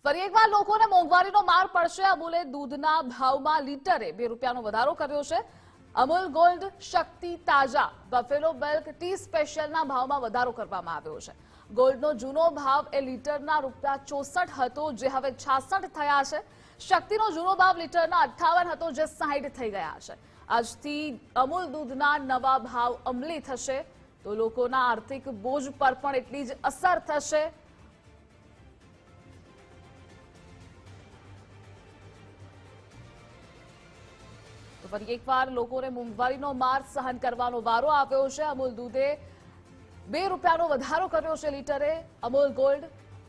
ફરી એકવાર લોકોને મોંઘવારીનો માર પડશે। અમૂલે દૂધના ભાવમાં લીટરે ₹2નો વધારો કર્યો છે। અમૂલ ગોલ્ડ, શક્તિ તાજા, બફેલો મિલ્ક ટી સ્પેશિયલના ભાવમાં વધારો કરવામાં આવ્યો છે। ગોલ્ડનો જૂનો ભાવ એ લીટરના ₹64 હતો, જે હવે 66 થયા છે। શક્તિનો જૂનો ભાવ લીટરના 58 હતો, જે 60 થઈ ગયા છે। આજથી અમૂલ દૂધના નવા ભાવ અમલી થશે તો લોકોના આર્થિક બોજ પર પણ એટલી જ અસર થશે। ફરી એકવાર લોકોને મોંઘવારીનો માર સહન કરવાનો વારો આવ્યો છે। અમૂલ દૂધે ₹2નો વધારો કર્યો છે લીટરે। અમૂલ ગોલ્ડ,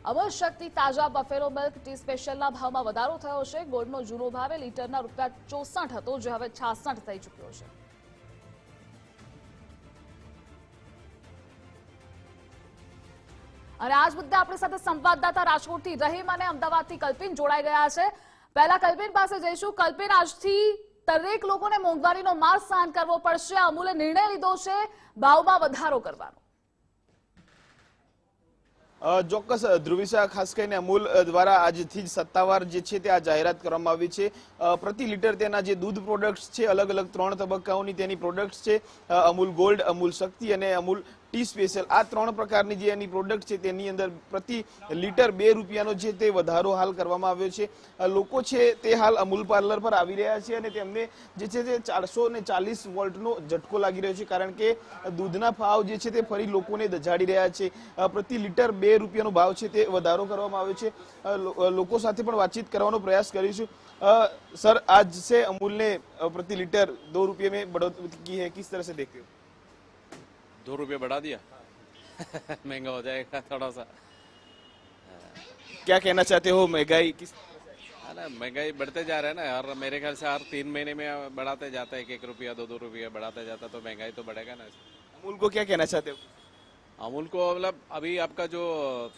અમૂલ શક્તિ તાજા, બફેલો મિલ્ક ટી સ્પેશિયલના ભાવમાં વધારો થયો છે। ગોલ્ડનો જૂનો ભાવ લીટરના ₹64 હતો, જે હવે 66 થઈ ચૂક્યો છે। અને આજ મુદ્દે આપણી સાથે સંવાદદાતા રાજકોટથી રહીમ અને અમદાવાદથી કલ્પિન જોડાઈ ગયા છે। પહેલા કલ્પિન પાસે જઈશું। કલ્પિન, આજથી દરેક લોકોને મોંઘવારીનો માર સહન કરવો પડશે। અમૂલે નિર્ણય લીધો છે ભાવમાં વધારો કરવાનો। ચોક્કસ ધ્રુવિશા, ખાસ કરીને અમૂલ દ્વારા આજથી જ સત્તાવાર જે છે તે આ જાહેરાત કરવામાં આવી છે। પ્રતિ લીટર તેના જે દૂધ પ્રોડક્ટ્સ છે, અલગ અલગ 3 તબક્કાઓની તેની પ્રોડક્ટ્સ છે। અમૂલ ગોલ્ડ, અમૂલ શક્તિ અને અમૂલ ટી સ્પેશિયલ, આ 3 પ્રકારની જે એની પ્રોડક્ટ છે તેની અંદર પ્રતિ લીટર ₹2નો છે તે વધારો હાલ કરવામાં આવ્યો છે। લોકો છે તે હાલ અમૂલ પાર્લર પર આવી રહ્યા છે અને તેમને જે છે તે 440 વોલ્ટનો ઝટકો લાગી રહ્યો છે, કારણ કે દૂધના ભાવ જે છે તે ફરી લોકોને દજાડી રહ્યા છે। પ્રતિ લીટર ₹2નો ભાવ છે તે વધારો કરવામાં આવ્યો છે। લોકો સાથે પણ વાતચીત કરવાનો પ્રયાસ કરીશું। સર, आज से अमूल ने प्रति लीटर ₹2 में बढ़ोतरी की है, किस तरह से देखते हो? ₹2 बढ़ा दिया महंगा हो जाएगा थोड़ा सा। क्या कहना चाहते हो, महंगाई किस? अरे महंगाई बढ़ते जा रहा है ना, और मेरे ख्याल से हर 3 महीने में बढ़ाते जाता है, 1-1 रुपया 2-2 रुपया बढ़ाते जाता, तो महंगाई तो बढ़ेगा ना। अमूल को क्या कहना चाहते हो? अमूल को मतलब अभी आपका जो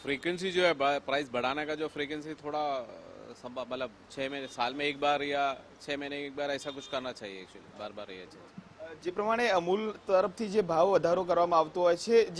फ्रीक्वेंसी जो है, प्राइस बढ़ाने का जो फ्रीक्वेंसी थोड़ा मतलब 6 महीने, साल में एक बार या 6 महीने एक बार ऐसा कुछ करना चाहिए एक्चुअली, बार बार ये चीज। જે પ્રમાણે અમૂલ તરફથી જે ભાવ વધારો કરવામાં આવતો હોય છે,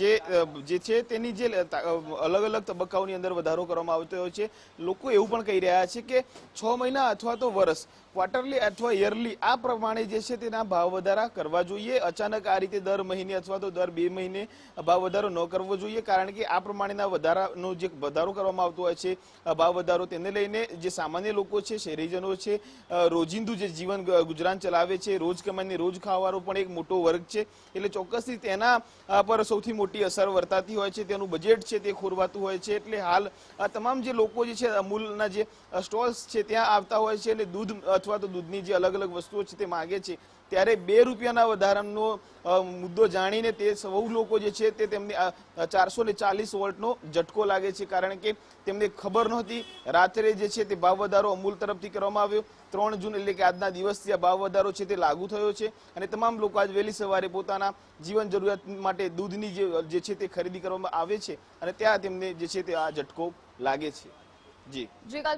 જે છે તેની જે અલગ અલગ તબક્કાઓની અંદર વધારો કરવામાં આવતો હોય છે, લોકો એવું પણ કહી રહ્યા છે કે 6 મહિના અથવા તો વર્ષ, ક્વાર્ટરલી અથવા યરલી, આ પ્રમાણે જે છે તેના ભાવ વધારા કરવા જોઈએ। અચાનક આ રીતે દર મહિને અથવા તો દર 2 મહિને ભાવ વધારો ન કરવો જોઈએ, કારણ કે આ પ્રમાણેના વધારાનો જે વધારો કરવામાં આવતો હોય છે, ભાવ વધારો, તેને લઈને જે સામાન્ય લોકો છે, શહેરીજનો છે, રોજિંદુ જે જીવન ગુજરાન ચલાવે છે, રોજ કમાઈને રોજ ખાવાનો પણ એક મોટો વર્ગ છે, એટલે ચોક્કસથી તેના પર સૌથી મોટી અસર વર્તાતી હોય છે। તેનું બજેટ છે તે ખોરવાતું હોય છે। એટલે હાલ આ તમામ જે લોકો જે છે અમૂલના જે સ્ટોલ્સ છે ત્યાં આવતા હોય છે અને દૂધ અથવા તો દૂધની જે અલગ અલગ વસ્તુઓ છે તે માગે છે, ત્યારે ₹2ના વધારાનો મુદ્દો જાણીને તે સૌ લોકો જે છે તે તેમને 440 વોલ્ટનો ઝટકો લાગે છે, કારણ કે તેમને ખબર નહોતી। રાત્રે જે છે તે ભાવ વધારો અમૂલ તરફથી કરવામાં આવ્યો। 3 જૂન એટલે કે આજના દિવસથી આ ભાવ વધારો છે તે લાગુ થયો છે અને તમામ લોકો આજ વહેલી સવારે પોતાના જીવન જરૂરિયાત માટે દૂધની જે છે તે ખરીદી કરવામાં આવે છે અને ત્યાં તેમને જે છે તે આ ઝટકો લાગે છે। જી જી કલ્પિન।